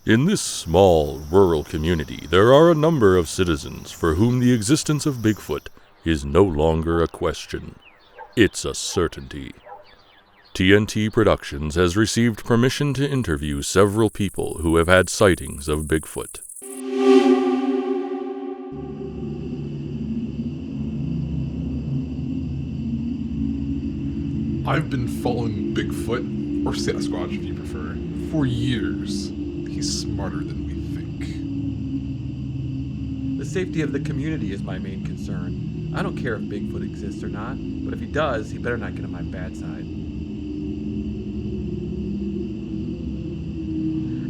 In this small, rural community, there are a number of citizens for whom the existence of Bigfoot is no longer a question. It's a certainty. TNT Productions has received permission to interview several people who have had sightings of Bigfoot. I've been following Bigfoot, or Sasquatch if you prefer, for years. He's smarter than we think. The safety of the community is my main concern. I don't care if Bigfoot exists or not, but if he does, he better not get on my bad side.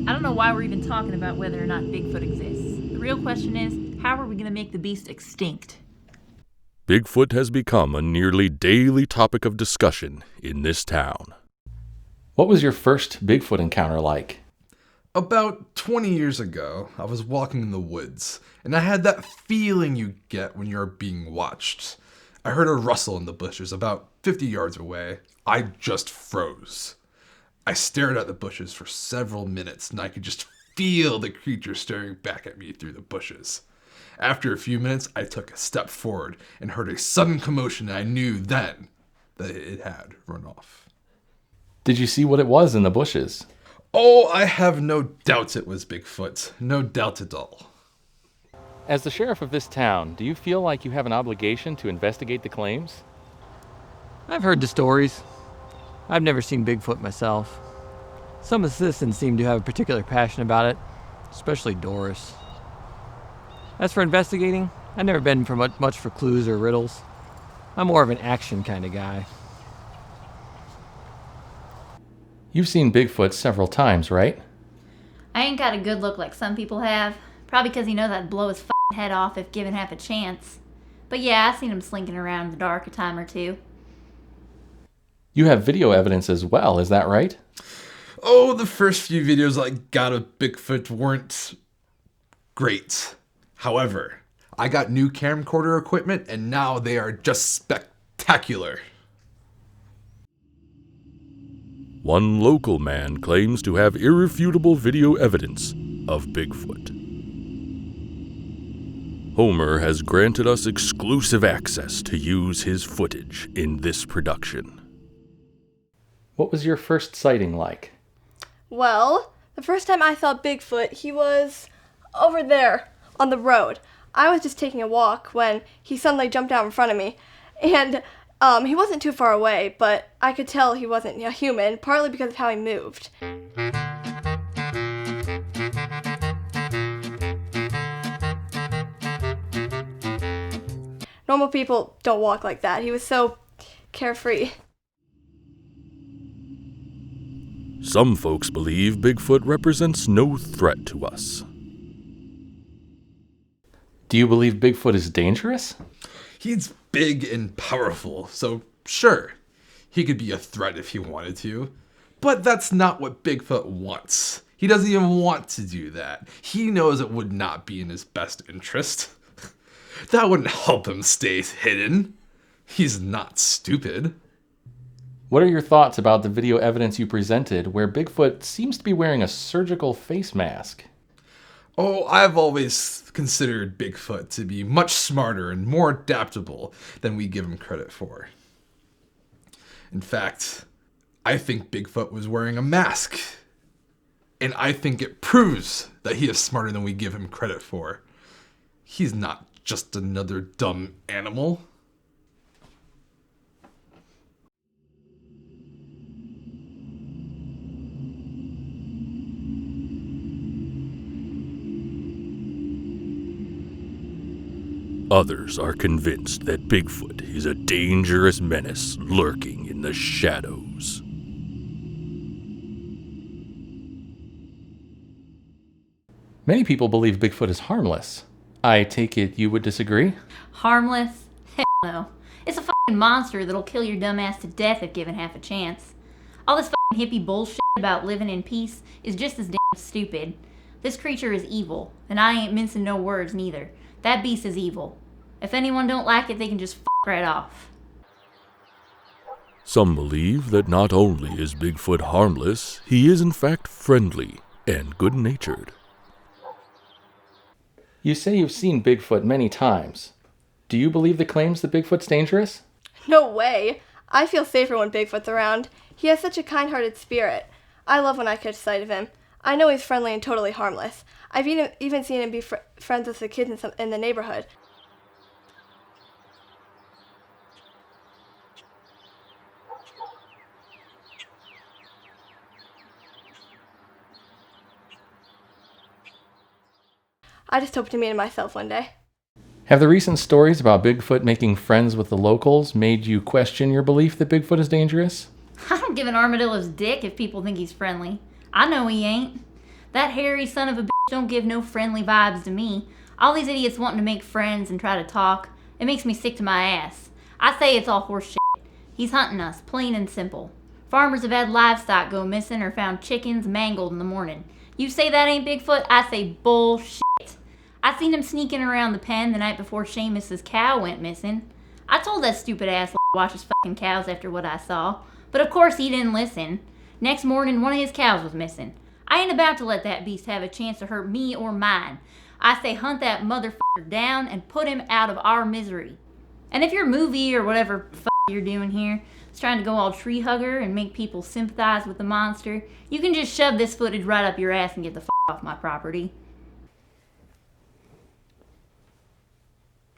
I don't know why we're even talking about whether or not Bigfoot exists. The real question is, how are we going to make the beast extinct? Bigfoot has become a nearly daily topic of discussion in this town. What was your first Bigfoot encounter like? About 20 years ago, I was walking in the woods, and I had that feeling you get when you're being watched. I heard a rustle in the bushes about 50 yards away. I just froze. I stared at the bushes for several minutes, and I could just feel the creature staring back at me through the bushes. After a few minutes, I took a step forward and heard a sudden commotion, and I knew then that it had run off. Did you see what it was in the bushes? Oh, I have no doubts it was Bigfoot. No doubt at all. As the sheriff of this town, do you feel like you have an obligation to investigate the claims? I've heard the stories. I've never seen Bigfoot myself. Some assistants seem to have a particular passion about it, especially Doris. As for investigating, I've never been for much for clues or riddles. I'm more of an action kind of guy. You've seen Bigfoot several times, right? I ain't got a good look like some people have. Probably because he knows I'd blow his f***ing head off if given half a chance. But yeah, I've seen him slinking around in the dark a time or two. You have video evidence as well, is that right? Oh, the first few videos I got of Bigfoot weren't great. However, I got new camcorder equipment, and now they are just spectacular. One local man claims to have irrefutable video evidence of Bigfoot. Homer has granted us exclusive access to use his footage in this production. What was your first sighting like? Well, the first time I saw Bigfoot, he was over there on the road. I was just taking a walk when he suddenly jumped out in front of me. And he wasn't too far away, but I could tell he wasn't a human, partly because of how he moved. Normal people don't walk like that. He was so carefree. Some folks believe Bigfoot represents no threat to us. Do you believe Bigfoot is dangerous? He's big and powerful, so sure, he could be a threat if he wanted to. But that's not what Bigfoot wants. He doesn't even want to do that. He knows it would not be in his best interest. That wouldn't help him stay hidden. He's not stupid. What are your thoughts about the video evidence you presented where Bigfoot seems to be wearing a surgical face mask? Oh, I've always considered Bigfoot to be much smarter and more adaptable than we give him credit for. In fact, I think Bigfoot was wearing a mask. And I think it proves that he is smarter than we give him credit for. He's not just another dumb animal. Others are convinced that Bigfoot is a dangerous menace lurking in the shadows. Many people believe Bigfoot is harmless. I take it you would disagree? Harmless? Hell no. It's a fucking monster that'll kill your dumb ass to death if given half a chance. All this fucking hippie bullshit about living in peace is just as damn stupid. This creature is evil, and I ain't mincing no words neither. That beast is evil. If anyone don't like it, they can just f*** right off. Some believe that not only is Bigfoot harmless, he is in fact friendly, and good-natured. You say you've seen Bigfoot many times. Do you believe the claims that Bigfoot's dangerous? No way. I feel safer when Bigfoot's around. He has such a kind-hearted spirit. I love when I catch sight of him. I know he's friendly and totally harmless. I've even seen him be friends with the kids in the neighborhood. I just hope to meet him myself one day. Have the recent stories about Bigfoot making friends with the locals made you question your belief that Bigfoot is dangerous? I don't give an armadillo's dick if people think he's friendly. I know he ain't. That hairy son of a bitch don't give no friendly vibes to me. All these idiots wanting to make friends and try to talk, it makes me sick to my ass. I say it's all horse shit. He's hunting us, plain and simple. Farmers have had livestock go missing or found chickens mangled in the morning. You say that ain't Bigfoot, I say bullshit. I seen him sneaking around the pen the night before Seamus's cow went missing. I told that stupid asshole to watch his fucking cows after what I saw, but of course he didn't listen. Next morning, one of his cows was missing. I ain't about to let that beast have a chance to hurt me or mine. I say hunt that motherfucker down and put him out of our misery. And if your movie or whatever fuck you're doing here is trying to go all tree hugger and make people sympathize with the monster, you can just shove this footage right up your ass and get the fuck off my property.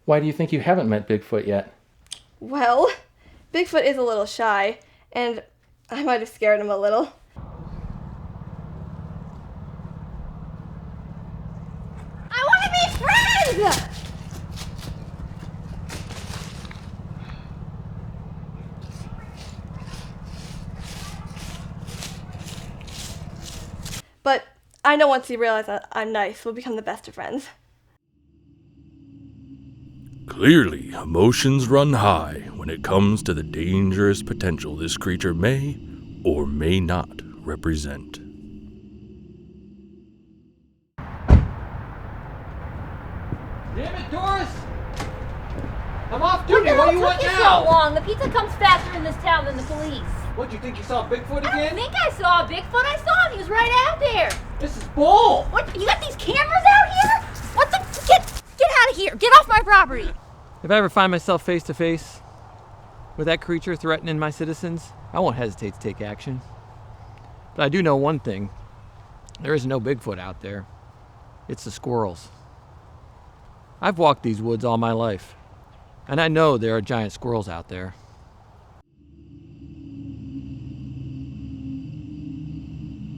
Why do you think you haven't met Bigfoot yet? Well, Bigfoot is a little shy, and I might have scared him a little. I want to be friends! But I know once he realizes that I'm nice, we'll become the best of friends. Clearly, emotions run high when it comes to the dangerous potential this creature may or may not represent. Damn it, Doris! I'm off What duty. the What hell do you want took you now? so long? The pizza comes faster in this town than the police. What, you think you saw Bigfoot I again? don't think I saw Bigfoot. I saw him. He was right out there. This is bull! What? You got these cameras out here? What the? Get out of here. Get off my property. If I ever find myself face to face with that creature threatening my citizens, I won't hesitate to take action. But I do know one thing. There is no Bigfoot out there. It's the squirrels. I've walked these woods all my life, and I know there are giant squirrels out there.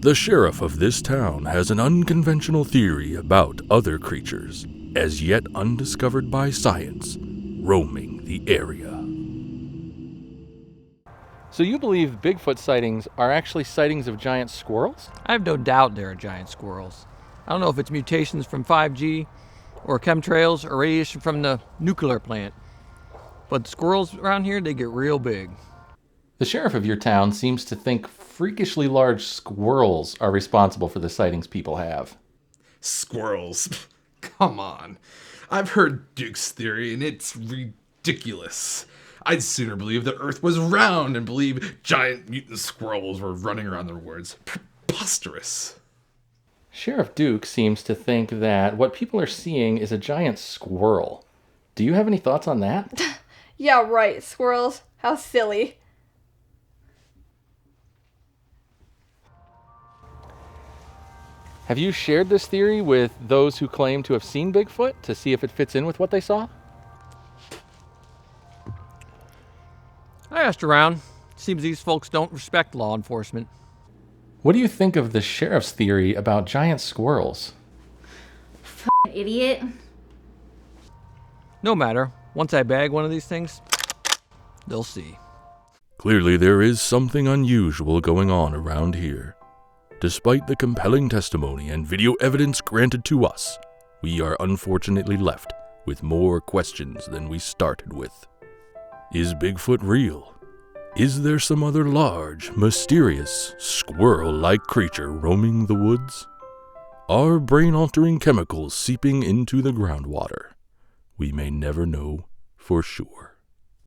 The sheriff of this town has an unconventional theory about other creatures, as yet undiscovered by science, roaming the area. So you believe Bigfoot sightings are actually sightings of giant squirrels? I have no doubt there are giant squirrels. I don't know if it's mutations from 5G or chemtrails or radiation from the nuclear plant. But squirrels around here, they get real big. The sheriff of your town seems to think freakishly large squirrels are responsible for the sightings people have. Squirrels. Come on. I've heard Duke's theory, and it's ridiculous. I'd sooner believe the Earth was round and believe giant mutant squirrels were running around the woods. Preposterous. Sheriff Duke seems to think that what people are seeing is a giant squirrel. Do you have any thoughts on that? Yeah, right, squirrels. How silly. Have you shared this theory with those who claim to have seen Bigfoot to see if it fits in with what they saw? I asked around. Seems these folks don't respect law enforcement. What do you think of the sheriff's theory about giant squirrels? Idiot. No matter. Once I bag one of these things, they'll see. Clearly, there is something unusual going on around here. Despite the compelling testimony and video evidence granted to us, we are unfortunately left with more questions than we started with. Is Bigfoot real? Is there some other large, mysterious, squirrel-like creature roaming the woods? Are brain-altering chemicals seeping into the groundwater? We may never know for sure.